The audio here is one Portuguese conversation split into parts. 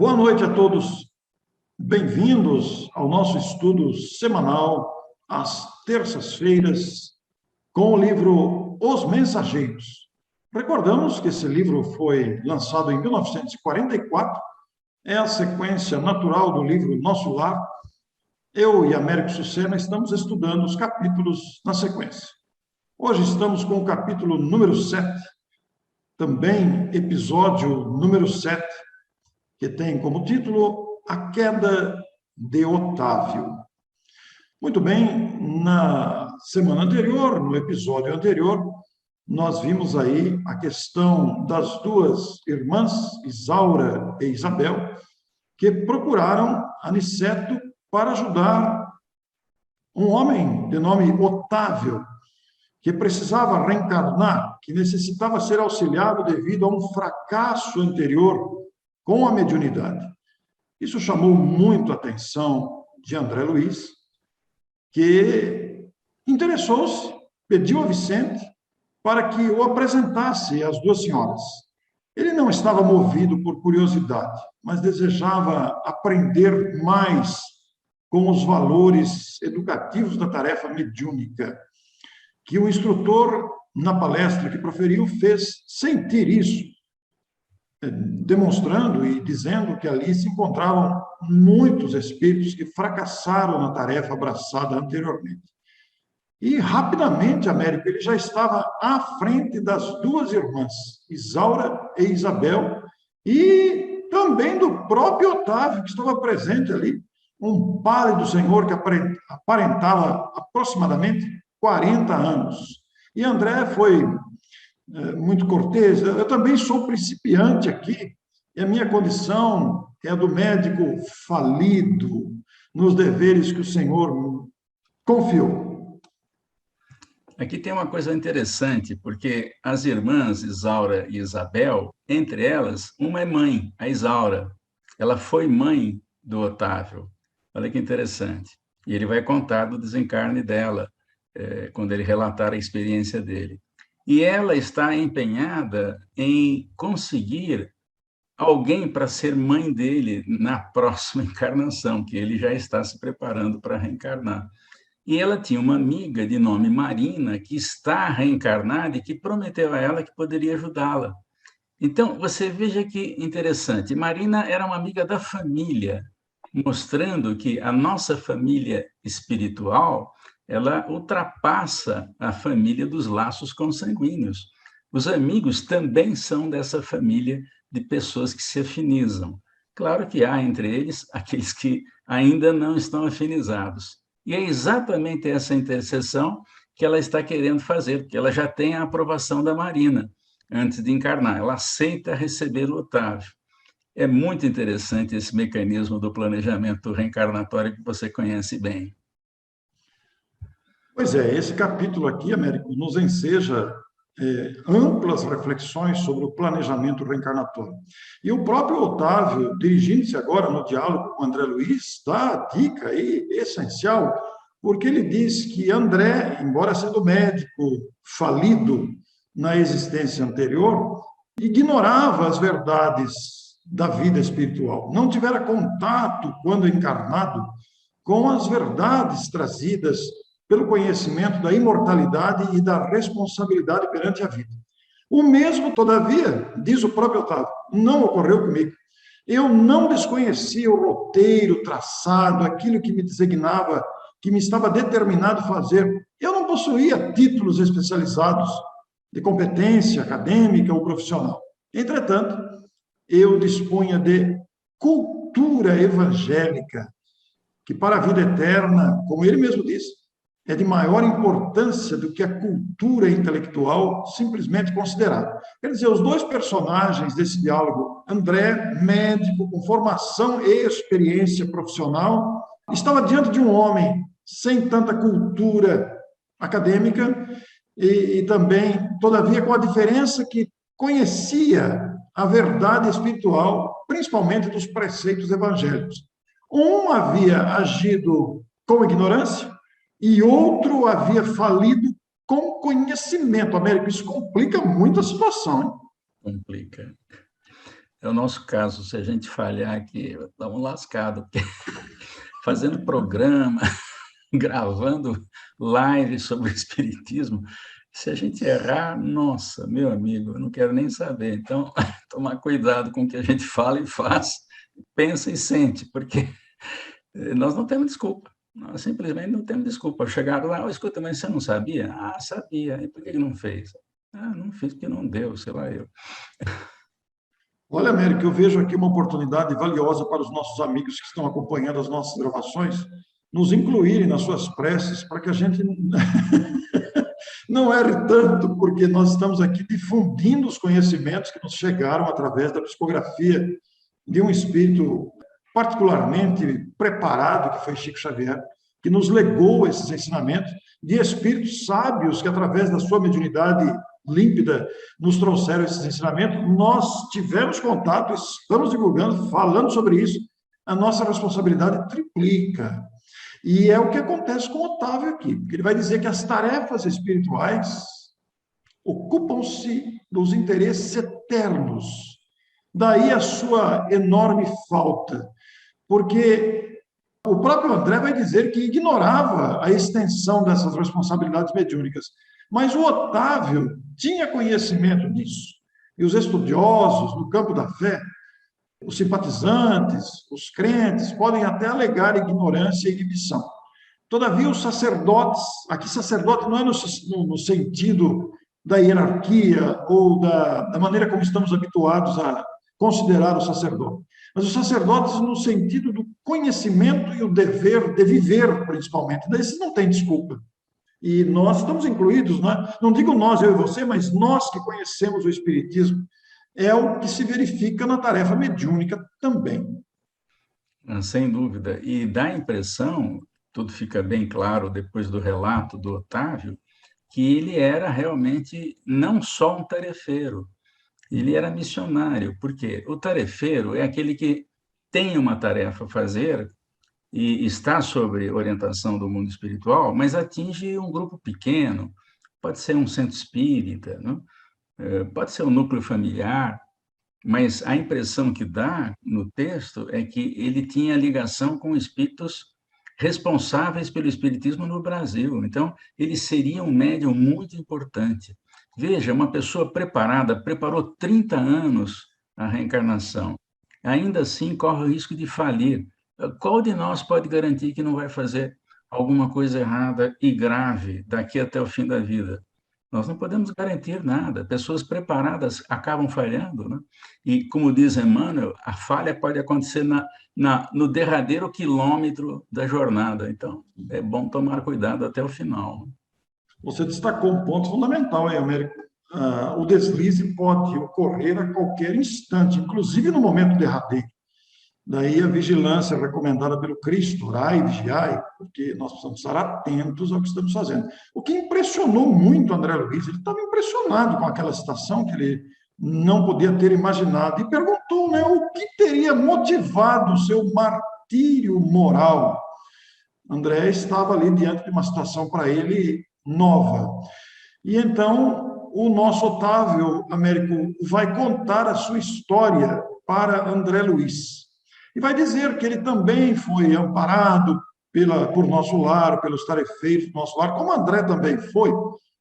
Boa noite a todos. Bem-vindos ao nosso estudo semanal, às terças-feiras, com o livro Os Mensageiros. Recordamos que esse livro foi lançado em 1944, é a sequência natural do livro Nosso Lar. Eu e Américo Sucena estamos estudando os capítulos na sequência. Hoje estamos com o capítulo número 7, também episódio número 7, que tem como título A Queda de Otávio. Muito bem, na semana anterior, no episódio anterior, nós vimos aí a questão das duas irmãs, Isaura e Isabel, que procuraram Aniceto para ajudar um homem de nome Otávio, que precisava reencarnar, que necessitava ser auxiliado devido a um fracasso anterior com a mediunidade. Isso chamou muito a atenção de André Luiz, que interessou-se, pediu a Vicente para que o apresentasse às duas senhoras. Ele não estava movido por curiosidade, mas desejava aprender mais com os valores educativos da tarefa mediúnica, que o instrutor, na palestra que proferiu, fez sentir isso, demonstrando e dizendo que ali se encontravam muitos espíritos que fracassaram na tarefa abraçada anteriormente. E, rapidamente, Américo, ele já estava à frente das duas irmãs, Isaura e Isabel, e também do próprio Otávio, que estava presente ali, um pálido senhor que aparentava aproximadamente 40 anos. E André foi muito cortês. Eu também sou principiante aqui, e a minha condição é a do médico falido nos deveres que o Senhor confiou. Aqui tem uma coisa interessante, porque as irmãs Isaura e Isabel, entre elas, uma é mãe, a Isaura. Ela foi mãe do Otávio. Olha que interessante. E ele vai contar do desencarne dela, quando ele relatar a experiência dele. E ela está empenhada em conseguir alguém para ser mãe dele na próxima encarnação, que ele já está se preparando para reencarnar. E ela tinha uma amiga de nome Marina, que está reencarnada e que prometeu a ela que poderia ajudá-la. Então, você veja que interessante. Marina era uma amiga da família, mostrando que a nossa família espiritual, ela ultrapassa a família dos laços consanguíneos. Os amigos também são dessa família de pessoas que se afinizam. Claro que há entre eles aqueles que ainda não estão afinizados. E é exatamente essa intercessão que ela está querendo fazer, porque ela já tem a aprovação da Marina antes de encarnar. Ela aceita receber o Otávio. É muito interessante esse mecanismo do planejamento reencarnatório que você conhece bem. Pois é, esse capítulo aqui, Américo, nos enseja amplas reflexões sobre o planejamento reencarnatório. E o próprio Otávio, dirigindo-se agora no diálogo com André Luiz, dá a dica aí essencial, porque ele diz que André, embora sendo médico falido na existência anterior, ignorava as verdades da vida espiritual, não tivera contato, quando encarnado, com as verdades trazidas pelo conhecimento da imortalidade e da responsabilidade perante a vida. O mesmo, todavia, diz o próprio Otávio, não ocorreu comigo. Eu não desconhecia o roteiro traçado, aquilo que me designava, que me estava determinado a fazer. Eu não possuía títulos especializados de competência acadêmica ou profissional. Entretanto, eu dispunha de cultura evangélica, que para a vida eterna, como ele mesmo disse, é de maior importância do que a cultura intelectual simplesmente considerada. Quer dizer, os dois personagens desse diálogo, André, médico com formação e experiência profissional, estava diante de um homem sem tanta cultura acadêmica e também, todavia, com a diferença que conhecia a verdade espiritual, principalmente dos preceitos evangélicos. Um havia agido com ignorância, e outro havia falido com conhecimento. Américo, isso complica muito a situação, hein? Complica. é o nosso caso. Se a gente falhar aqui, estamos lascados, porque fazendo programa, gravando live sobre o espiritismo, se a gente errar, nossa, meu amigo, eu não quero nem saber. Então, tomar cuidado com o que a gente fala e faz, pensa e sente, porque nós não temos desculpa. Nós simplesmente não temos desculpa. Chegaram lá, oh, escuta, mas você não sabia? Ah, sabia. E por que não fez? Ah, não fiz porque não deu, sei lá eu. Olha, Américo, eu vejo aqui uma oportunidade valiosa para os nossos amigos que estão acompanhando as nossas gravações, nos incluírem nas suas preces, para que a gente não erre tanto, porque nós estamos aqui difundindo os conhecimentos que nos chegaram através da psicografia de um espírito particularmente preparado, que foi Chico Xavier, que nos legou esses ensinamentos, de espíritos sábios que, através da sua mediunidade límpida, nos trouxeram esses ensinamentos. Nós tivemos contato, estamos divulgando, falando sobre isso, a nossa responsabilidade triplica. E é o que acontece com Otávio aqui, porque ele vai dizer que as tarefas espirituais ocupam-se dos interesses eternos. Daí a sua enorme falta, porque o próprio André vai dizer que ignorava a extensão dessas responsabilidades mediúnicas, mas o Otávio tinha conhecimento disso. E os estudiosos no campo da fé, os simpatizantes, os crentes, podem até alegar ignorância e inibição. Todavia, os sacerdotes, aqui sacerdote não é no sentido da hierarquia ou da maneira como estamos habituados a considerar o sacerdote, mas os sacerdotes no sentido do conhecimento e o dever de viver, principalmente. Desses não tem desculpa. E nós estamos incluídos, né? Não digo nós, eu e você, mas nós que conhecemos o Espiritismo, é o que se verifica na tarefa mediúnica também. Sem dúvida. E dá a impressão, tudo fica bem claro depois do relato do Otávio, que ele era realmente não só um tarefeiro, ele era missionário, porque o tarefeiro é aquele que tem uma tarefa a fazer e está sob orientação do mundo espiritual, mas atinge um grupo pequeno, pode ser um centro espírita, não? Pode ser um núcleo familiar, mas a impressão que dá no texto é que ele tinha ligação com espíritos responsáveis pelo espiritismo no Brasil. Então, ele seria um médium muito importante. Veja, uma pessoa preparada, preparou 30 anos a reencarnação. Ainda assim, corre o risco de falir. Qual de nós pode garantir que não vai fazer alguma coisa errada e grave daqui até o fim da vida? Nós não podemos garantir nada. Pessoas preparadas acabam falhando, né? E, como diz Emmanuel, a falha pode acontecer no derradeiro quilômetro da jornada. Então, é bom tomar cuidado até o final. Você destacou um ponto fundamental, hein, Américo? O deslize pode ocorrer a qualquer instante, inclusive no momento derradeiro. Daí a vigilância recomendada pelo Cristo, orai e vigiai, porque nós precisamos estar atentos ao que estamos fazendo. O que impressionou muito André Luiz, ele estava impressionado com aquela situação que ele não podia ter imaginado, e perguntou, né, o que teria motivado o seu martírio moral. André estava ali diante de uma situação para ele nova. E então o nosso Otávio, Américo, vai contar a sua história para André Luiz. E vai dizer que ele também foi amparado por nosso lar, pelos tarefeiros do nosso lar, como André também foi,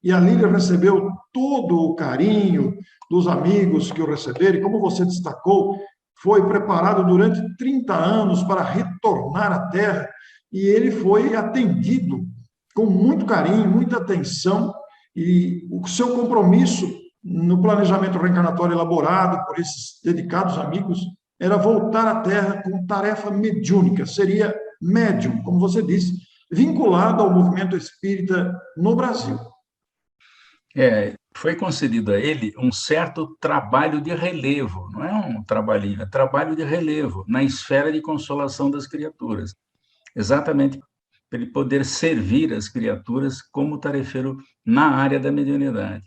e ali ele recebeu todo o carinho dos amigos que o receberam, e como você destacou, foi preparado durante 30 anos para retornar à Terra, e ele foi atendido com muito carinho, muita atenção, e o seu compromisso no planejamento reencarnatório elaborado por esses dedicados amigos era voltar à Terra com tarefa mediúnica, seria médium, como você disse, vinculado ao movimento espírita no Brasil. Foi concedido a ele um certo trabalho de relevo, não é um trabalhinho, é trabalho de relevo na esfera de consolação das criaturas, exatamente para ele poder servir as criaturas como tarefeiro na área da mediunidade.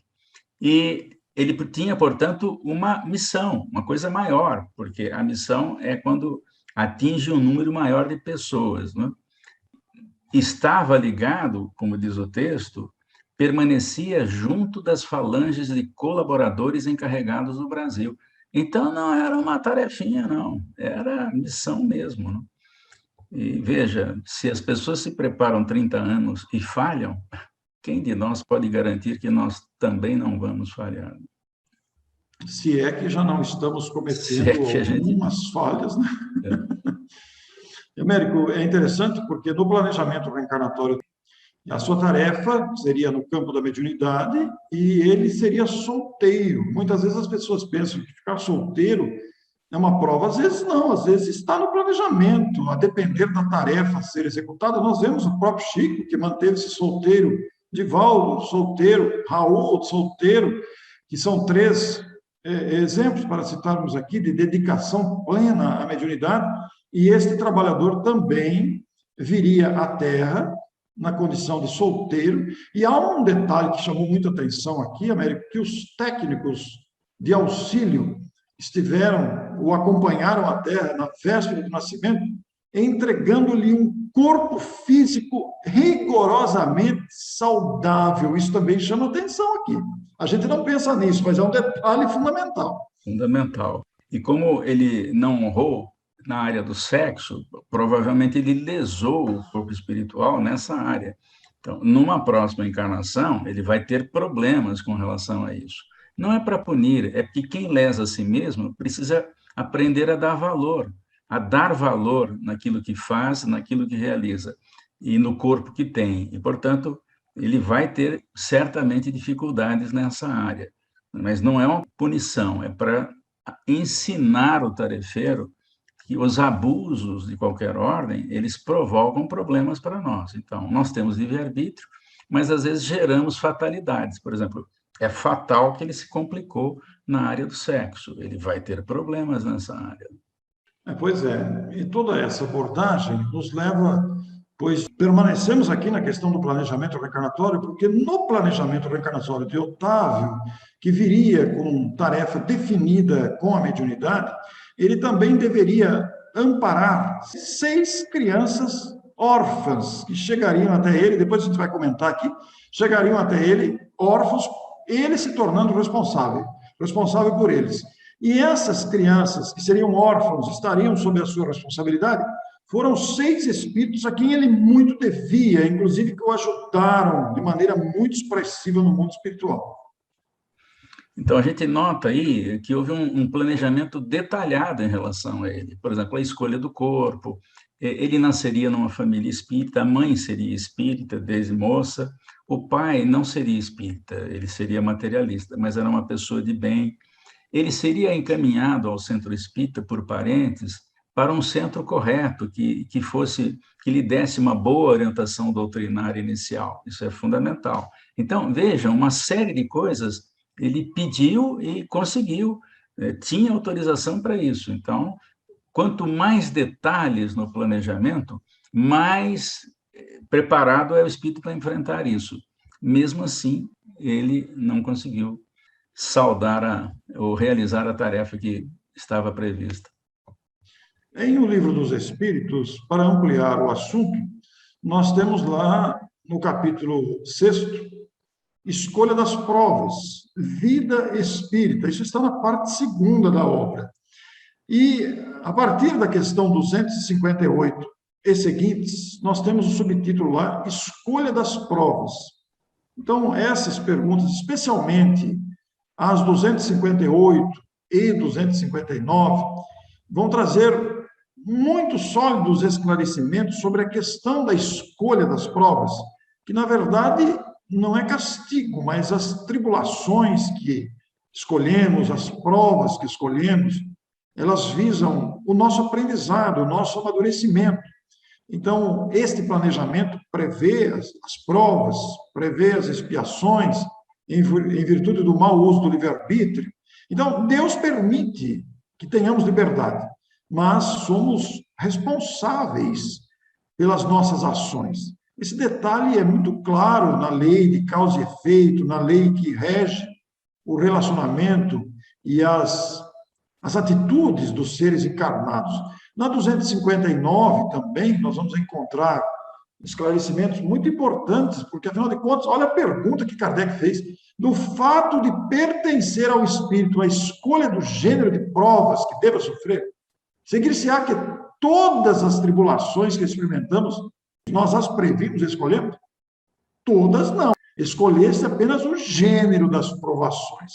E ele tinha, portanto, uma missão, uma coisa maior, porque a missão é quando atinge um número maior de pessoas, né? Estava ligado, como diz o texto, permanecia junto das falanges de colaboradores encarregados do Brasil. Então, não era uma tarefinha, não. Era missão mesmo, não? E veja, se as pessoas se preparam 30 anos e falham, quem de nós pode garantir que nós também não vamos falhar? Se é que já não estamos Se é cometendo que a gente... algumas falhas, né? É. Américo, é interessante porque no planejamento reencarnatório, a sua tarefa seria no campo da mediunidade e ele seria solteiro. Muitas vezes as pessoas pensam que ficar solteiro é uma prova, às vezes não, às vezes está no planejamento, a depender da tarefa a ser executada. Nós vemos o próprio Chico, que manteve-se solteiro, Divaldo, solteiro, Raul, solteiro, que são três exemplos para citarmos aqui de dedicação plena à mediunidade, e este trabalhador também viria à Terra na condição de solteiro. E há um detalhe que chamou muita atenção aqui, Américo, que os técnicos de auxílio estiveram, o acompanharam à Terra na véspera do nascimento, entregando-lhe um corpo físico rigorosamente saudável. Isso também chama atenção aqui. A gente não pensa nisso, mas é um detalhe fundamental. Fundamental. E como ele não honrou na área do sexo, provavelmente ele lesou o corpo espiritual nessa área. Então, numa próxima encarnação, ele vai ter problemas com relação a isso. Não é para punir, é porque quem lesa a si mesmo precisa aprender a dar valor naquilo que faz, naquilo que realiza e no corpo que tem. E, portanto, ele vai ter certamente dificuldades nessa área. Mas não é uma punição, é para ensinar o tarefeiro que os abusos de qualquer ordem, eles provocam problemas para nós. Então, nós temos livre-arbítrio, mas às vezes geramos fatalidades. Por exemplo, é fatal que ele se complicou na área do sexo, ele vai ter problemas nessa área. Pois é, e toda essa abordagem nos leva, pois permanecemos aqui na questão do planejamento reencarnatório, porque no planejamento reencarnatório de Otávio, que viria com tarefa definida com a mediunidade, ele também deveria amparar 6 crianças órfãs que chegariam até ele, depois a gente vai comentar aqui, chegariam até ele órfãos, ele se tornando responsável por eles. E essas crianças, que seriam órfãos, estariam sob a sua responsabilidade, foram 6 espíritos a quem ele muito devia, inclusive que o ajudaram de maneira muito expressiva no mundo espiritual. Então, a gente nota aí que houve um planejamento detalhado em relação a ele. Por exemplo, a escolha do corpo, ele nasceria numa família espírita, a mãe seria espírita desde moça, o pai não seria espírita, ele seria materialista, mas era uma pessoa de bem. Ele seria encaminhado ao centro espírita por parentes para um centro correto, que lhe desse uma boa orientação doutrinária inicial. Isso é fundamental. Então, vejam, uma série de coisas ele pediu e conseguiu, tinha autorização para isso. Então, quanto mais detalhes no planejamento, mais preparado é o espírito para enfrentar isso. Mesmo assim, ele não conseguiu ou realizar a tarefa que estava prevista. Em O Livro dos Espíritos, para ampliar o assunto, nós temos lá no capítulo 6º, Escolha das Provas, Vida Espírita. Isso está na parte 2ª da obra. E, a partir da questão 258 e seguintes, nós temos o subtítulo lá, Escolha das Provas. Então, essas perguntas, especialmente as 258 e 259, vão trazer muito sólidos esclarecimentos sobre a questão da escolha das provas, que, na verdade, não é castigo, mas as tribulações que escolhemos, as provas que escolhemos, elas visam o nosso aprendizado, o nosso amadurecimento. Então, este planejamento prevê as provas, prevê as expiações, em virtude do mau uso do livre-arbítrio. Então, Deus permite que tenhamos liberdade, mas somos responsáveis pelas nossas ações. Esse detalhe é muito claro na lei de causa e efeito, na lei que rege o relacionamento e as atitudes dos seres encarnados. Na 259 também nós vamos encontrar esclarecimentos muito importantes, porque, afinal de contas, olha a pergunta que Kardec fez: do fato de pertencer ao espírito, a escolha do gênero de provas que deva sofrer, seguir-se-á que todas as tribulações que experimentamos, nós as previmos e escolhemos? Todas não. Escolhesse apenas o gênero das provações.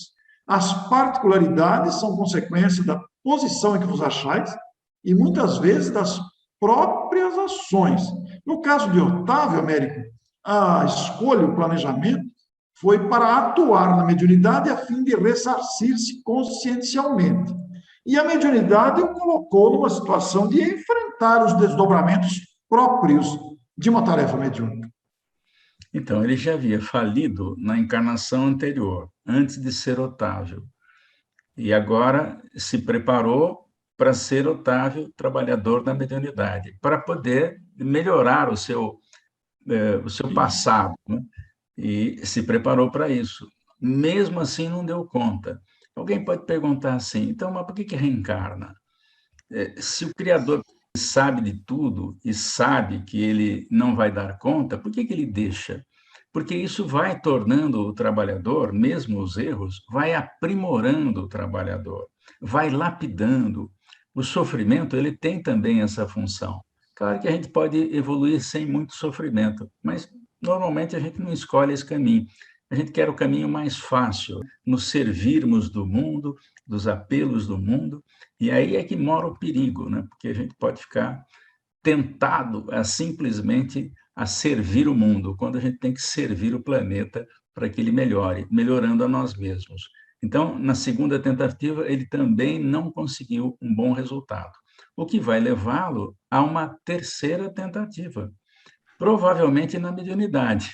As particularidades são consequência da posição em que vos achais e muitas vezes das próprias ações. No caso de Otávio, Américo, a escolha, o planejamento, foi para atuar na mediunidade a fim de ressarcir-se consciencialmente. E a mediunidade o colocou numa situação de enfrentar os desdobramentos próprios de uma tarefa mediúnica. Então, ele já havia falido na encarnação anterior, antes de ser Otávio. E agora se preparou para ser Otávio, trabalhador da mediunidade, para poder melhorar o seu passado, né? E se preparou para isso. Mesmo assim, não deu conta. Alguém pode perguntar assim, então, mas por que reencarna? Se o Criador sabe de tudo e sabe que ele não vai dar conta, por que ele deixa? Porque isso vai tornando o trabalhador, mesmo os erros, vai aprimorando o trabalhador, vai lapidando. O sofrimento, ele tem também essa função. Claro que a gente pode evoluir sem muito sofrimento, mas normalmente a gente não escolhe esse caminho. A gente quer o caminho mais fácil, nos servirmos do mundo, dos apelos do mundo, e aí é que mora o perigo, né? Porque a gente pode ficar tentado a simplesmente a servir o mundo, quando a gente tem que servir o planeta para que ele melhore, melhorando a nós mesmos. Então, na segunda tentativa, ele também não conseguiu um bom resultado, o que vai levá-lo a uma terceira tentativa, provavelmente na mediunidade.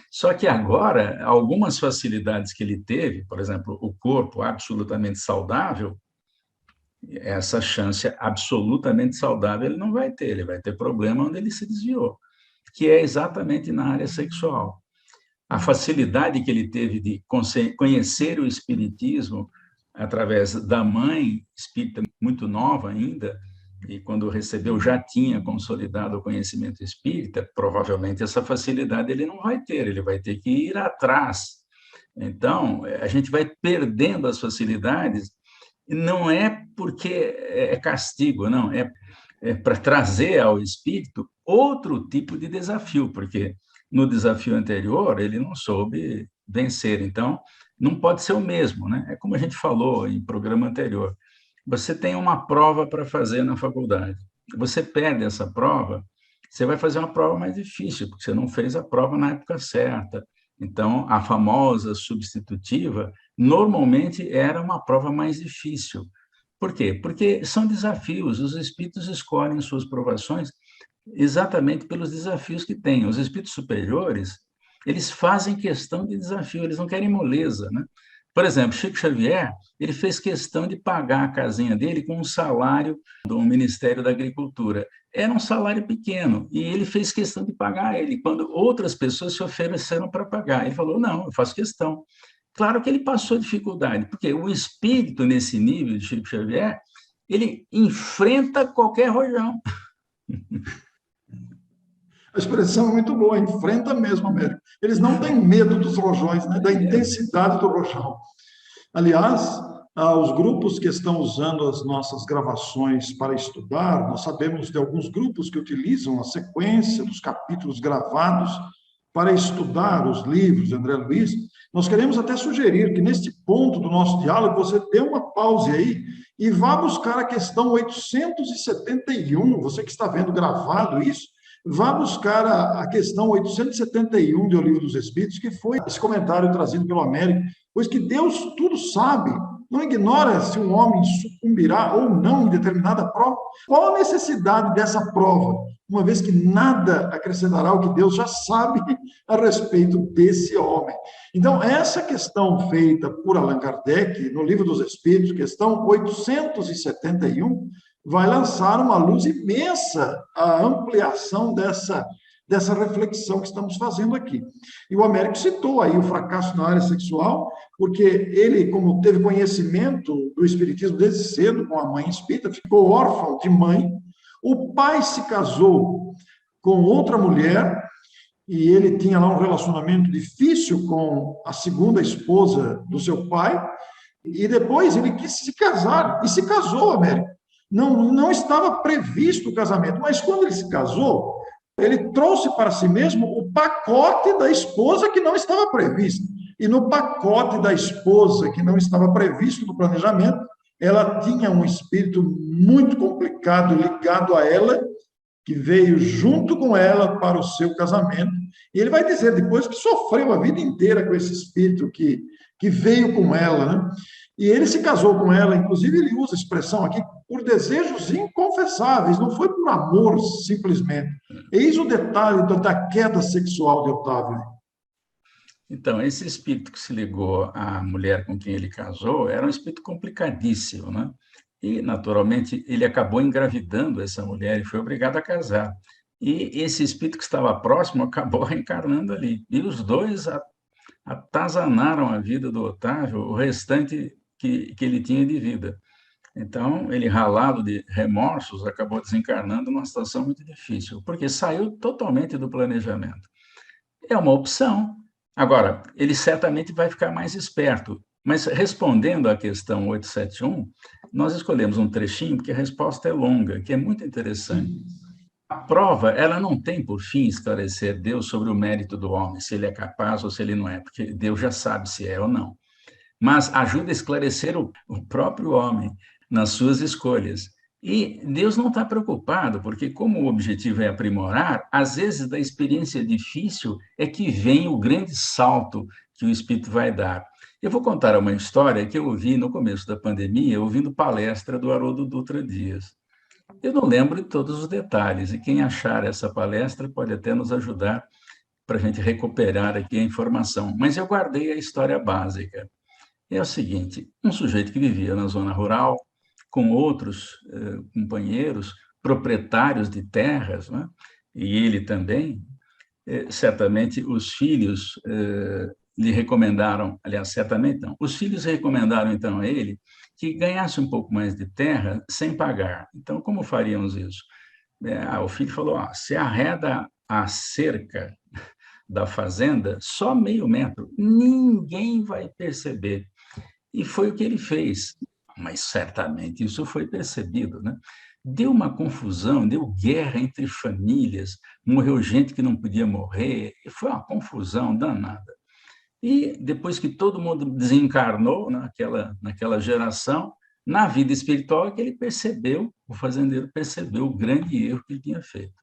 Só que agora, algumas facilidades que ele teve, por exemplo, o corpo absolutamente saudável, essa chance absolutamente saudável ele não vai ter, ele vai ter problema onde ele se desviou, que é exatamente na área sexual. A facilidade que ele teve de conhecer o espiritismo através da mãe, espírita muito nova ainda, e quando recebeu já tinha consolidado o conhecimento espírita, provavelmente essa facilidade ele não vai ter, ele vai ter que ir atrás. Então, a gente vai perdendo as facilidades, e não é porque é castigo, não, é para trazer ao espírito outro tipo de desafio, porque no desafio anterior ele não soube vencer, então não pode ser o mesmo, né? É como a gente falou em programa anterior. Você tem uma prova para fazer na faculdade. Você perde essa prova, você vai fazer uma prova mais difícil, porque você não fez a prova na época certa. Então, a famosa substitutiva, normalmente era uma prova mais difícil. Por quê? Porque são desafios, os espíritos escolhem suas provações exatamente pelos desafios que têm. Os espíritos superiores, eles fazem questão de desafio, eles não querem moleza, né? Por exemplo, Chico Xavier, ele fez questão de pagar a casinha dele com um salário do Ministério da Agricultura. Era um salário pequeno, e ele fez questão de pagar ele, quando outras pessoas se ofereceram para pagar. Ele falou, não, eu faço questão. Claro que ele passou dificuldade, porque o espírito, nesse nível de Chico Xavier, ele enfrenta qualquer rojão. A expressão é muito boa, enfrenta mesmo, Américo. Eles não têm medo dos rojões, né, da intensidade do rojão. Aliás, os grupos que estão usando as nossas gravações para estudar, nós sabemos de alguns grupos que utilizam a sequência dos capítulos gravados para estudar os livros de André Luiz. Nós queremos até sugerir que, neste ponto do nossa diálogo, você dê uma pausa aí e vá buscar a questão 871, você que está vendo gravado isso, vá buscar a questão 871 do Livro dos Espíritos, que foi esse comentário trazido pelo Américo, pois que Deus tudo sabe, não ignora se um homem sucumbirá ou não em determinada prova. Qual a necessidade dessa prova, uma vez que nada acrescentará o que Deus já sabe a respeito desse homem? Então, essa questão feita por Allan Kardec, no Livro dos Espíritos, questão 871, vai lançar uma luz imensa à ampliação dessa reflexão que estamos fazendo aqui. E o Américo citou aí o fracasso na área sexual, porque ele, como teve conhecimento do espiritismo desde cedo com a mãe espírita, ficou órfão de mãe, o pai se casou com outra mulher, e ele tinha lá um relacionamento difícil com a segunda esposa do seu pai, e depois ele quis se casar, e se casou, Américo. Não estava previsto o casamento, mas quando ele se casou, ele trouxe para si mesmo o pacote da esposa que não estava previsto. E no pacote da esposa que não estava previsto no planejamento, ela tinha um espírito muito complicado ligado a ela, que veio junto com ela para o seu casamento. E ele vai dizer depois que sofreu a vida inteira com esse espírito que veio com ela, né? E ele se casou com ela, inclusive ele usa a expressão aqui, por desejos inconfessáveis, não foi por amor simplesmente. Eis o detalhe da queda sexual de Otávio. Então, esse espírito que se ligou à mulher com quem ele casou era um espírito complicadíssimo, né? E, naturalmente, ele acabou engravidando essa mulher e foi obrigado a casar. E esse espírito que estava próximo acabou reencarnando ali. E os dois atazanaram a vida do Otávio, o restante que ele tinha de vida. Então, ele, ralado de remorsos, acabou desencarnando numa situação muito difícil, porque saiu totalmente do planejamento. É uma opção. Agora, ele certamente vai ficar mais esperto. Mas, respondendo à questão 871, nós escolhemos um trechinho, porque a resposta é longa, que é muito interessante. A prova, ela não tem por fim esclarecer Deus sobre o mérito do homem, se ele é capaz ou se ele não é, porque Deus já sabe se é ou não. Mas ajuda a esclarecer o próprio homem nas suas escolhas. E Deus não está preocupado, porque como o objetivo é aprimorar, às vezes da experiência difícil é que vem o grande salto que o Espírito vai dar. Eu vou contar uma história que eu ouvi no começo da pandemia, ouvindo palestra do Haroldo Dutra Dias. Eu não lembro de todos os detalhes, e quem achar essa palestra pode até nos ajudar para a gente recuperar aqui a informação. Mas eu guardei a história básica. É o seguinte, um sujeito que vivia na zona rural, com outros companheiros, proprietários de terras, né? E ele também, certamente os filhos lhe recomendaram, aliás, certamente não, os filhos recomendaram então a ele que ganhasse um pouco mais de terra sem pagar. Então, como faríamos isso? O filho falou, se arreda a cerca da fazenda só meio metro, ninguém vai perceber. E foi o que ele fez. Mas certamente isso foi percebido, né? Deu uma confusão, deu guerra entre famílias, morreu gente que não podia morrer, foi uma confusão danada. E depois que todo mundo desencarnou naquela geração, na vida espiritual é que ele percebeu, o fazendeiro percebeu o grande erro que ele tinha feito.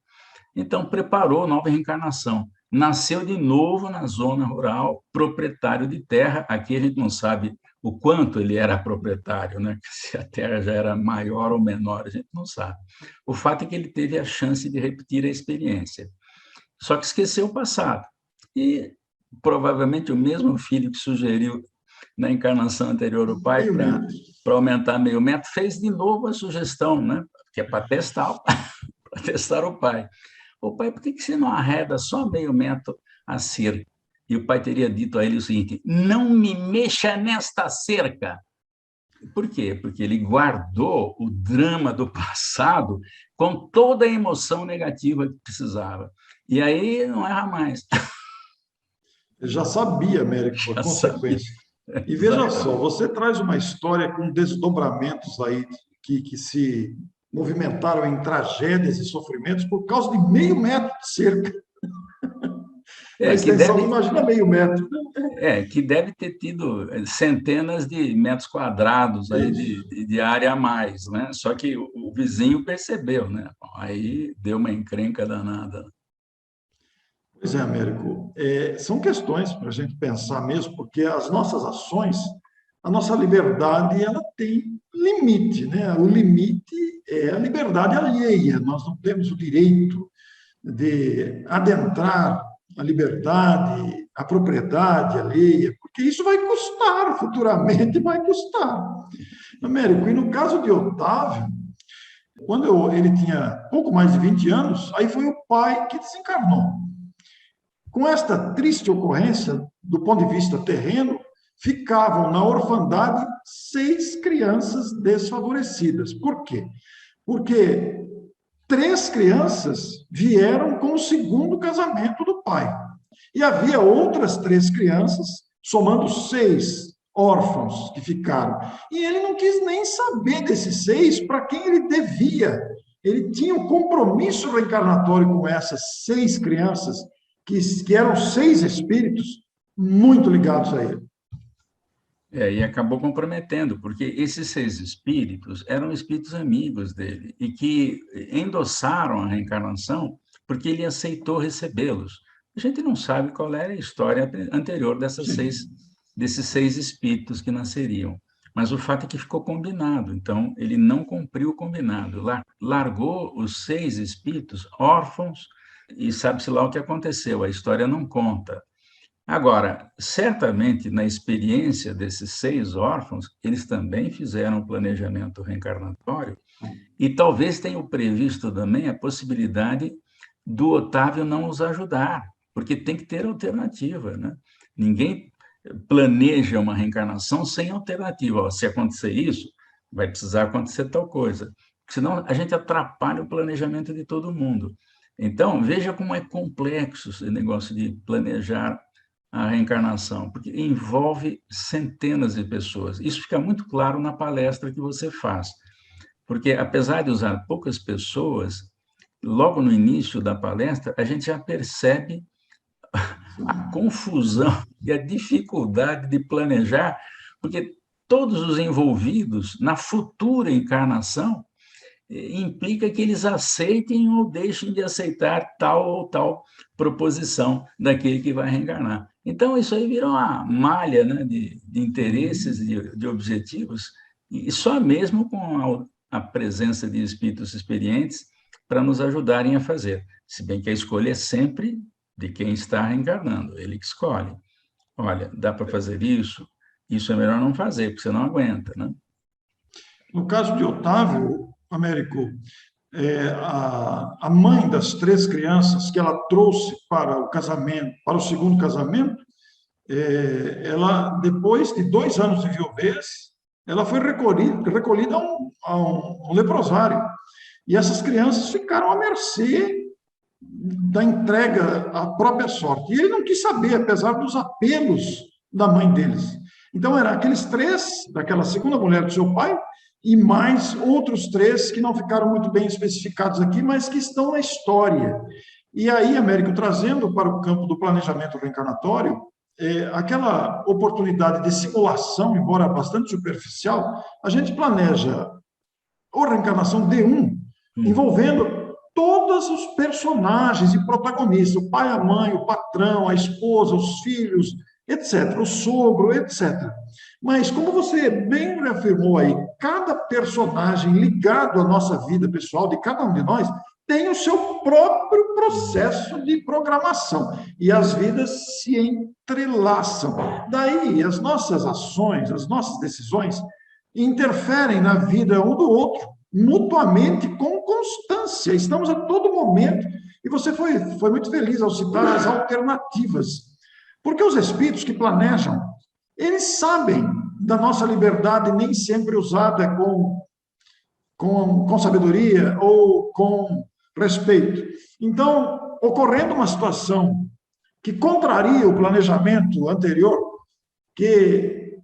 Então, preparou nova reencarnação. Nasceu de novo na zona rural, proprietário de terra. Aqui a gente não sabe o quanto ele era proprietário, né? Se a terra já era maior ou menor, a gente não sabe. O fato é que ele teve a chance de repetir a experiência. Só que esqueceu o passado. E provavelmente o mesmo filho que sugeriu na encarnação anterior o pai para aumentar meio metro, fez de novo a sugestão, né? Que é para testar, para testar o pai. O pai, por que você não arreda só meio metro a cerca? E o pai teria dito a ele o seguinte, não me mexa nesta cerca. Por quê? Porque ele guardou o drama do passado com toda a emoção negativa que precisava. E aí não erra mais. Ele já sabia, Américo, a consequência. E veja só, você traz uma história com desdobramentos aí que se movimentaram em tragédias e sofrimentos por causa de meio metro de cerca. A extensão, imagina meio metro. Que deve ter tido centenas de metros quadrados aí de área a mais, né? Só que o vizinho percebeu, né? Aí deu uma encrenca danada. Pois é, Américo. São questões para a gente pensar mesmo, porque as nossas ações, a nossa liberdade, ela tem limite, né? O limite é a liberdade alheia. Nós não temos o direito de adentrar a liberdade, a propriedade alheia, porque isso vai custar, futuramente vai custar. Américo, e no caso de Otávio, quando ele tinha pouco mais de 20 anos, aí foi o pai que desencarnou. Com esta triste ocorrência, do ponto de vista terreno, ficavam na orfandade 6 crianças desfavorecidas. Por quê? Porque 3 crianças vieram com o segundo casamento do pai. E havia outras 3 crianças, somando 6 órfãos que ficaram. E ele não quis nem saber desses 6 para quem ele devia. Ele tinha um compromisso reencarnatório com essas 6 crianças, que eram 6 espíritos muito ligados a ele. E acabou comprometendo, porque esses 6 espíritos eram espíritos amigos dele e que endossaram a reencarnação porque ele aceitou recebê-los. A gente não sabe qual era a história anterior desses 6 espíritos que nasceriam, mas o fato é que ficou combinado, então ele não cumpriu o combinado, largou os 6 espíritos órfãos e sabe-se lá o que aconteceu, a história não conta. Agora, certamente, na experiência desses 6 órfãos, eles também fizeram um planejamento reencarnatório e talvez tenham previsto também a possibilidade do Otávio não os ajudar, porque tem que ter alternativa, né? Ninguém planeja uma reencarnação sem alternativa. Ó, se acontecer isso, vai precisar acontecer tal coisa. Senão, a gente atrapalha o planejamento de todo mundo. Então, veja como é complexo esse negócio de planejar a reencarnação, porque envolve centenas de pessoas. Isso fica muito claro na palestra que você faz, porque apesar de usar poucas pessoas, logo no início da palestra, a gente já percebe a confusão e a dificuldade de planejar, porque todos os envolvidos na futura encarnação implica que eles aceitem ou deixem de aceitar tal ou tal proposição daquele que vai reencarnar. Então, isso aí vira uma malha, né, de interesses, de objetivos, e só mesmo com a presença de espíritos experientes para nos ajudarem a fazer. Se bem que a escolha é sempre de quem está reencarnando, ele que escolhe. Olha, dá para fazer isso é melhor não fazer, porque você não aguenta, né? No caso de Otávio, Américo, a mãe das 3 crianças que ela trouxe para o casamento, para o segundo casamento, ela, depois de 2 anos de viuvez, ela foi recolhida a um leprosário. E essas crianças ficaram à mercê da entrega à própria sorte. E ele não quis saber, apesar dos apelos da mãe deles. Então, eram aqueles 3, daquela segunda mulher do seu pai, e mais outros 3 que não ficaram muito bem especificados aqui, mas que estão na história. E aí, Américo, trazendo para o campo do planejamento reencarnatório, aquela oportunidade de simulação, embora bastante superficial, a gente planeja a reencarnação de envolvendo todos os personagens e protagonistas, o pai, a mãe, o patrão, a esposa, os filhos, etc., o sogro, etc. Mas, como você bem afirmou aí, cada personagem ligado à nossa vida pessoal, de cada um de nós, tem o seu próprio processo de programação. E as vidas se entrelaçam. Daí, as nossas ações, as nossas decisões, interferem na vida um do outro, mutuamente, com constância. Estamos a todo momento. E você foi muito feliz ao citar as alternativas. Porque os espíritos que planejam, eles sabem da nossa liberdade nem sempre usada com sabedoria ou com respeito. Então, ocorrendo uma situação que contraria o planejamento anterior, que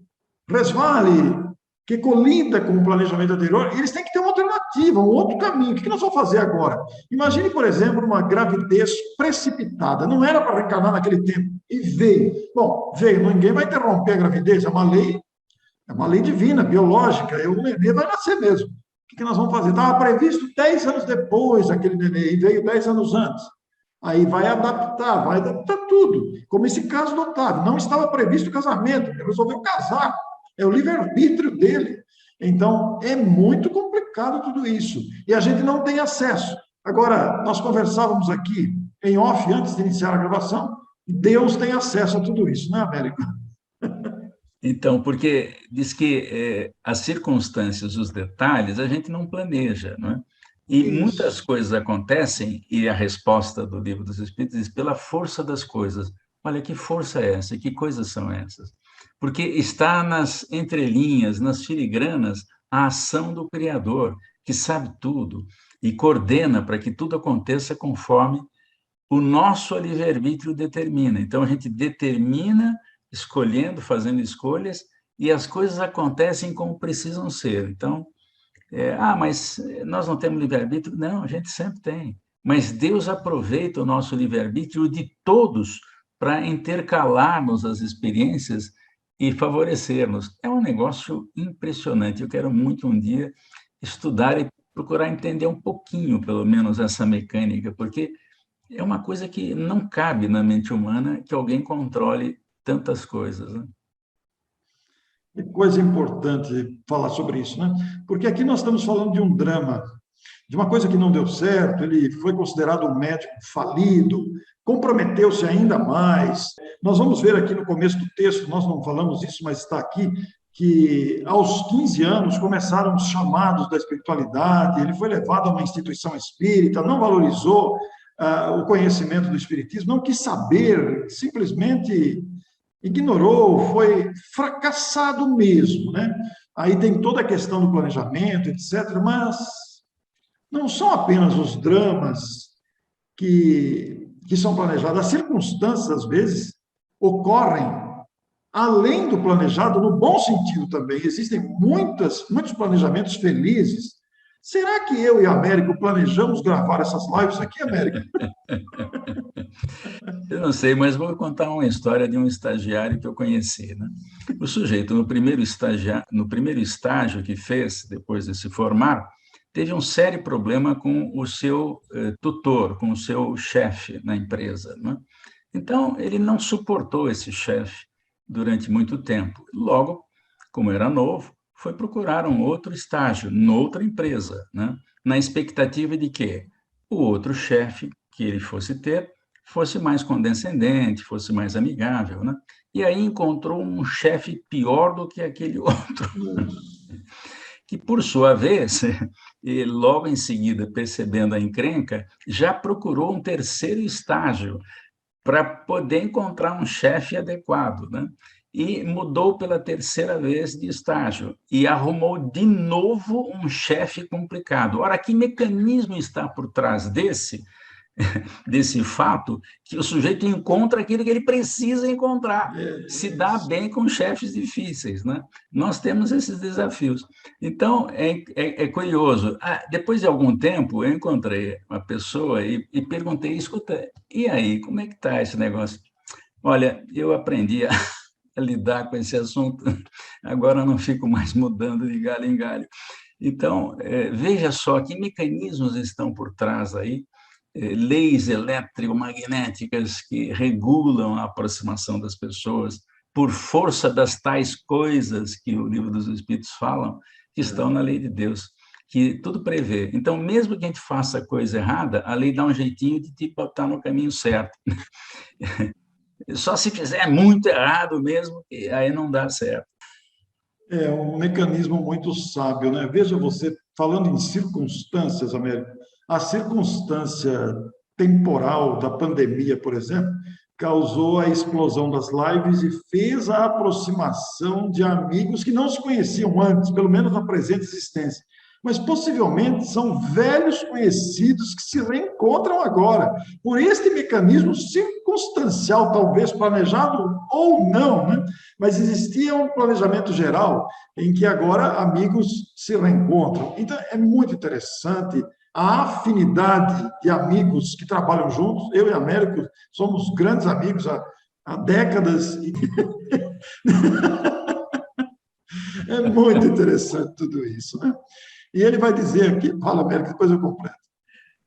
resvale, que colida com o planejamento anterior, eles têm que ter uma alternativa, um outro caminho. O que nós vamos fazer agora? Imagine, por exemplo, uma gravidez precipitada. Não era para reencarnar naquele tempo, e veio. Bom, veio, ninguém vai interromper a gravidez, é uma lei divina, biológica, o nenê vai nascer mesmo. O que nós vamos fazer? Estava previsto 10 anos depois aquele nenê, e veio 10 anos antes. Aí vai adaptar tudo. Como esse caso do Otávio, não estava previsto o casamento, ele resolveu casar. É o livre-arbítrio dele. Então, é muito complicado tudo isso. E a gente não tem acesso. Agora, nós conversávamos aqui em off, antes de iniciar a gravação, Deus tem acesso a tudo isso, né, Américo? Então, porque diz que as circunstâncias, os detalhes, a gente não planeja, não é? E isso. Muitas coisas acontecem, e a resposta do Livro dos Espíritos diz, pela força das coisas. Olha, que força é essa? Que coisas são essas? Porque está nas entrelinhas, nas filigranas, a ação do Criador, que sabe tudo e coordena para que tudo aconteça conforme o nosso livre-arbítrio determina. Então, a gente determina, escolhendo, fazendo escolhas, e as coisas acontecem como precisam ser. Então, mas nós não temos livre-arbítrio? Não, a gente sempre tem. Mas Deus aproveita o nosso livre-arbítrio de todos para intercalarmos as experiências e favorecer-nos. É um negócio impressionante. Eu quero muito um dia estudar e procurar entender um pouquinho, pelo menos, essa mecânica, porque é uma coisa que não cabe na mente humana que alguém controle tantas coisas, né? Que coisa importante falar sobre isso, né? Porque aqui nós estamos falando de um drama, de uma coisa que não deu certo, ele foi considerado um médico falido, comprometeu-se ainda mais. Nós vamos ver aqui no começo do texto, nós não falamos isso, mas está aqui, que aos 15 anos começaram os chamados da espiritualidade, ele foi levado a uma instituição espírita, não valorizou o conhecimento do espiritismo, não quis saber, simplesmente ignorou, foi fracassado mesmo, né? Aí tem toda a questão do planejamento, etc., mas não são apenas os dramas que são planejados, as circunstâncias, às vezes, ocorrem além do planejado, no bom sentido também. Existem muitos planejamentos felizes. Será que eu e a Américo planejamos gravar essas lives aqui, Américo? Eu não sei, mas vou contar uma história de um estagiário que eu conheci, né? O sujeito, no primeiro estágio que fez, depois de se formar, teve um sério problema com o seu tutor, com o seu chefe na empresa, né? Então, ele não suportou esse chefe durante muito tempo. Logo, como era novo, foi procurar um outro estágio, noutra empresa, né? Na expectativa de que o outro chefe que ele fosse ter fosse mais condescendente, fosse mais amigável, né? E aí encontrou um chefe pior do que aquele outro, que, por sua vez, e logo em seguida, percebendo a encrenca, já procurou um terceiro estágio para poder encontrar um chefe adequado, né? E mudou pela terceira vez de estágio e arrumou de novo um chefe complicado. Ora, que mecanismo está por trás desse fato que o sujeito encontra aquilo que ele precisa encontrar, se dá bem com chefes difíceis, né? Nós temos esses desafios. Então, é curioso. Depois de algum tempo, eu encontrei uma pessoa e perguntei, escuta, e aí, como é que está esse negócio? Olha, eu aprendi a lidar com esse assunto, agora não fico mais mudando de galho em galho. Então, veja só que mecanismos estão por trás aí, leis eletromagnéticas que regulam a aproximação das pessoas por força das tais coisas que o Livro dos Espíritos falam, que estão na lei de Deus, que tudo prevê. Então, mesmo que a gente faça coisa errada, a lei dá um jeitinho de te botar no caminho certo. Só se fizer muito errado mesmo, que aí não dá certo. É um mecanismo muito sábio, né? Veja você, falando em circunstâncias, Américo, a circunstância temporal da pandemia, por exemplo, causou a explosão das lives e fez a aproximação de amigos que não se conheciam antes, pelo menos na presente existência. Mas possivelmente são velhos conhecidos que se reencontram agora, por este mecanismo circunstancial, talvez planejado ou não, né? Mas existia um planejamento geral em que agora amigos se reencontram. Então, é muito interessante a afinidade de amigos que trabalham juntos. Eu e a Américo somos grandes amigos há décadas. É muito interessante tudo isso, né? E ele vai dizer aqui, fala, Américo, depois eu completo.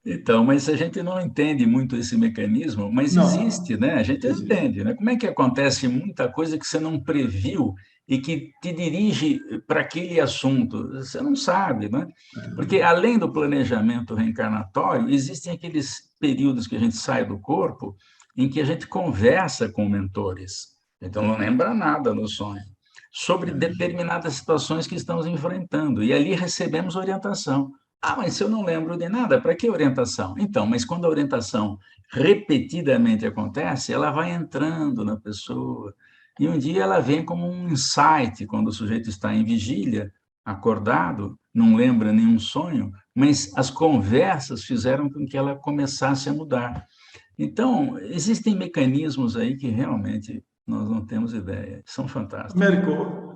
Então, mas a gente não entende muito esse mecanismo, mas Não, existe, né? A gente existe. entende, né? Como é que acontece muita coisa que você não previu e que te dirige para aquele assunto? Você não sabe, né? Porque além do planejamento reencarnatório, existem aqueles períodos que a gente sai do corpo em que a gente conversa com mentores. Então não lembra nada no sonho sobre determinadas situações que estamos enfrentando e ali recebemos orientação. Mas se eu não lembro de nada, para que orientação? Então, mas quando a orientação repetidamente acontece, ela vai entrando na pessoa, e um dia ela vem como um insight, quando o sujeito está em vigília, acordado, não lembra nenhum sonho, mas as conversas fizeram com que ela começasse a mudar. Então, existem mecanismos aí que realmente nós não temos ideia, são fantásticos. Américo,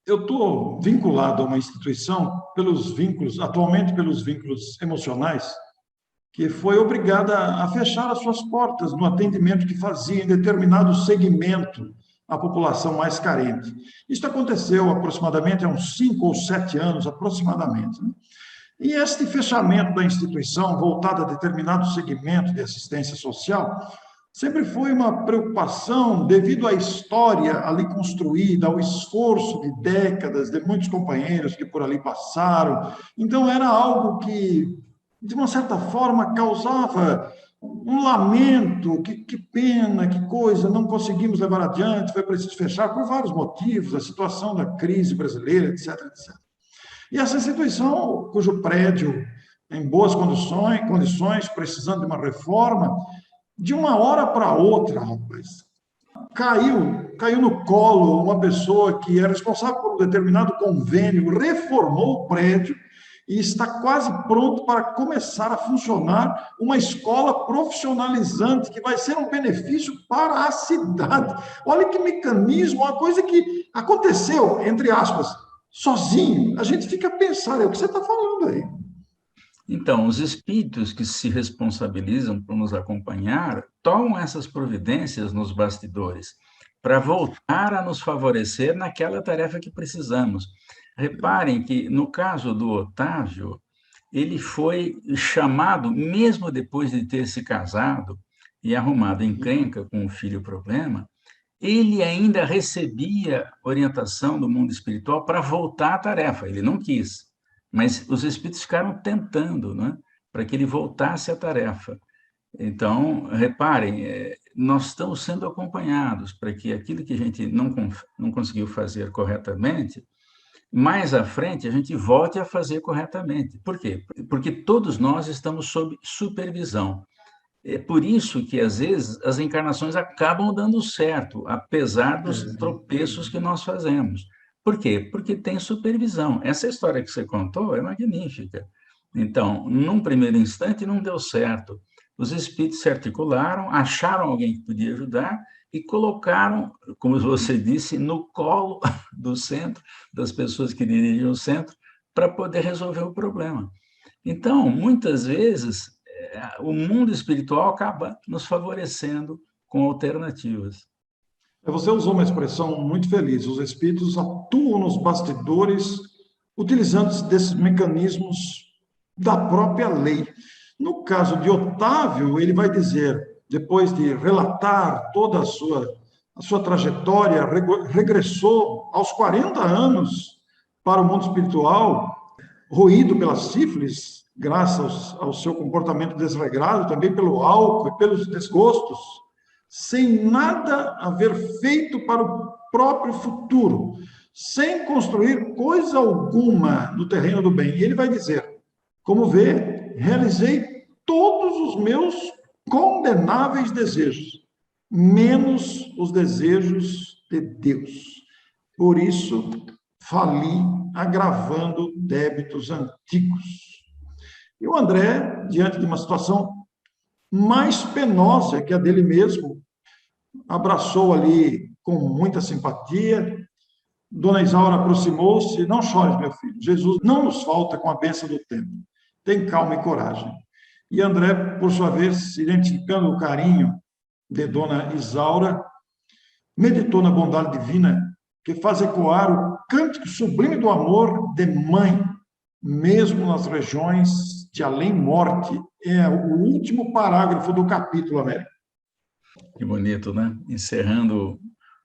eu estou vinculado a uma instituição pelos vínculos, atualmente pelos vínculos emocionais, que foi obrigada a fechar as suas portas no atendimento que fazia em determinado segmento à população mais carente. Isso aconteceu aproximadamente há uns 5 ou 7 anos, aproximadamente, né? E este fechamento da instituição, voltada a determinado segmento de assistência social, sempre foi uma preocupação devido à história ali construída, ao esforço de décadas de muitos companheiros que por ali passaram. Então, era algo que, de uma certa forma, causava um lamento, que pena, que coisa, não conseguimos levar adiante, foi preciso fechar por vários motivos, a situação da crise brasileira, etc, etc. E essa instituição, cujo prédio em boas condições, precisando de uma reforma, de uma hora para outra, rapaz, caiu no colo uma pessoa que é responsável por um determinado convênio, reformou o prédio e está quase pronto para começar a funcionar uma escola profissionalizante que vai ser um benefício para a cidade. Olha que mecanismo, uma coisa que aconteceu, entre aspas, sozinho. A gente fica a pensar, é o que você está falando aí. Então, os espíritos que se responsabilizam por nos acompanhar tomam essas providências nos bastidores para voltar a nos favorecer naquela tarefa que precisamos. Reparem que, no caso do Otávio, ele foi chamado, mesmo depois de ter se casado e arrumado encrenca com o filho problema, ele ainda recebia orientação do mundo espiritual para voltar à tarefa. Ele não quis, mas os espíritos ficaram tentando, né, para que ele voltasse à tarefa. Então, reparem, nós estamos sendo acompanhados para que aquilo que a gente não conseguiu fazer corretamente, mais à frente a gente volte a fazer corretamente. Por quê? Porque todos nós estamos sob supervisão. É por isso que, às vezes, as encarnações acabam dando certo, apesar dos tropeços que nós fazemos. Por quê? Porque tem supervisão. Essa história que você contou é magnífica. Então, num primeiro instante, não deu certo. Os espíritos se articularam, acharam alguém que podia ajudar e colocaram, como você disse, no colo do centro, das pessoas que dirigiam o centro, para poder resolver o problema. Então, muitas vezes, o mundo espiritual acaba nos favorecendo com alternativas. Você usou uma expressão muito feliz. Os espíritos atuam nos bastidores, utilizando desses mecanismos da própria lei. No caso de Otávio, ele vai dizer, depois de relatar toda a sua trajetória, regressou aos 40 anos para o mundo espiritual, roído pela sífilis, graças ao seu comportamento desregrado, também pelo álcool e pelos desgostos, sem nada haver feito para o próprio futuro, sem construir coisa alguma no terreno do bem. E ele vai dizer, como vê, realizei todos os meus condenáveis desejos, menos os desejos de Deus. Por isso, fali agravando débitos antigos. E o André, diante de uma situação mais penosa que a dele mesmo, abraçou ali com muita simpatia. Dona Isaura aproximou-se, não chores, meu filho, Jesus não nos falta com a bênção do tempo. Tem calma e coragem. E André, por sua vez, identificando o carinho de Dona Isaura, meditou na bondade divina que faz ecoar o cântico sublime do amor de mãe, mesmo nas regiões de além-morte. É o último parágrafo do capítulo, Américo. Que bonito, né? Encerrando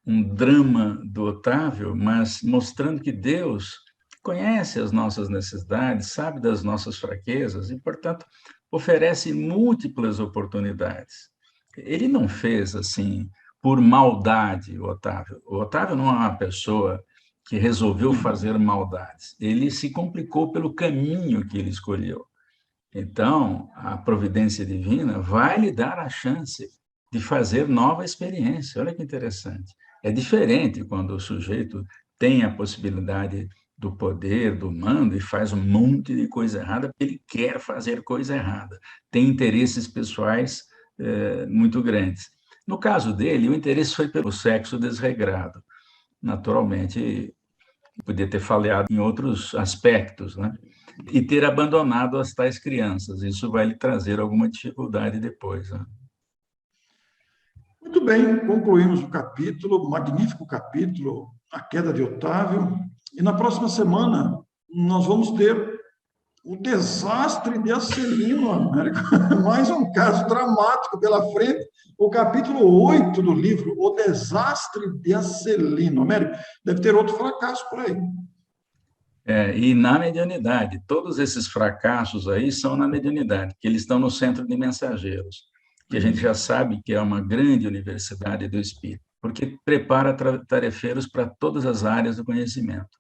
um drama do Otávio, mas mostrando que Deus conhece as nossas necessidades, sabe das nossas fraquezas e, portanto, oferece múltiplas oportunidades. Ele não fez assim por maldade, o Otávio. O Otávio não é uma pessoa que resolveu fazer maldades. Ele se complicou pelo caminho que ele escolheu. Então, a providência divina vai lhe dar a chance de fazer nova experiência. Olha que interessante. É diferente quando o sujeito tem a possibilidade do poder, do mando, e faz um monte de coisa errada porque ele quer fazer coisa errada. Tem interesses pessoais muito grandes. No caso dele, o interesse foi pelo sexo desregrado. Naturalmente, podia ter falhado em outros aspectos, né? E ter abandonado as tais crianças. Isso vai lhe trazer alguma dificuldade depois, né? Muito bem, concluímos o capítulo, magnífico capítulo, A Queda de Otávio. E na próxima semana nós vamos ter o desastre de Acelino, Américo. Mais um caso dramático pela frente. O capítulo 8 do livro, O Desastre de Acelino. Américo, deve ter outro fracasso por aí. E na mediunidade, todos esses fracassos aí são na mediunidade, que eles estão no centro de mensageiros, que a gente já sabe que é uma grande universidade do espírito, porque prepara tarefeiros para todas as áreas do conhecimento.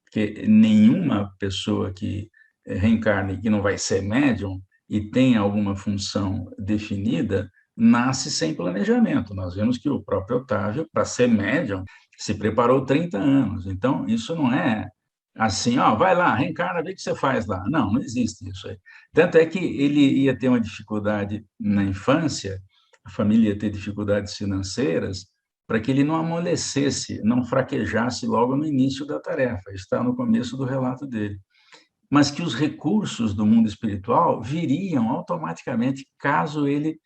Porque nenhuma pessoa que reencarne e que não vai ser médium e tem alguma função definida, nasce sem planejamento. Nós vemos que o próprio Otávio, para ser médium, se preparou 30 anos. Então, isso não é assim, ó, vai lá, reencarna, vê o que você faz lá. Não, não existe isso aí. Tanto é que ele ia ter uma dificuldade na infância, a família ia ter dificuldades financeiras, para que ele não amolecesse, não fraquejasse logo no início da tarefa. Está no começo do relato dele. Mas que os recursos do mundo espiritual viriam automaticamente caso ele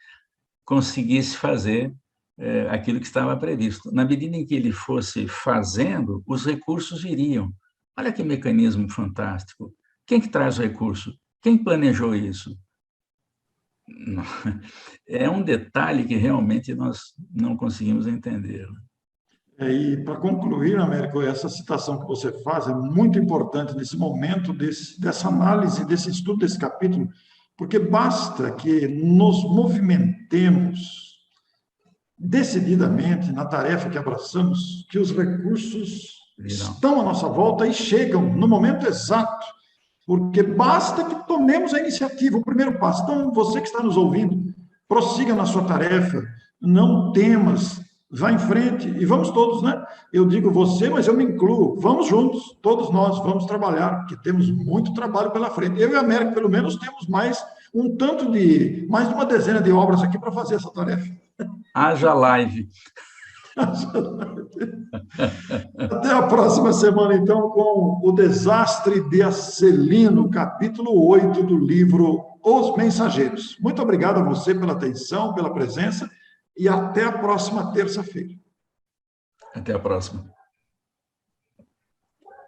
conseguisse fazer aquilo que estava previsto. Na medida em que ele fosse fazendo, os recursos viriam. Olha que mecanismo fantástico. Quem que traz o recurso? Quem planejou isso? É um detalhe que realmente nós não conseguimos entender. E para concluir, Américo, essa citação que você faz é muito importante nesse momento dessa análise, desse estudo desse capítulo, porque basta que nos movimentemos decididamente na tarefa que abraçamos, que os recursos estão à nossa volta e chegam no momento exato, porque basta que tomemos a iniciativa, o primeiro passo. Então, você que está nos ouvindo, prossiga na sua tarefa, não temas, vá em frente, e vamos todos, né? Eu digo você, mas eu me incluo, vamos juntos, todos nós, vamos trabalhar, porque temos muito trabalho pela frente. Eu e a América, pelo menos, temos mais de uma dezena de obras aqui para fazer essa tarefa. Haja live. Até a próxima semana, então, com o Desastre de Acelino, capítulo 8 do livro Os Mensageiros. Muito obrigado a você pela atenção, pela presença, e até a próxima terça-feira. Até a próxima.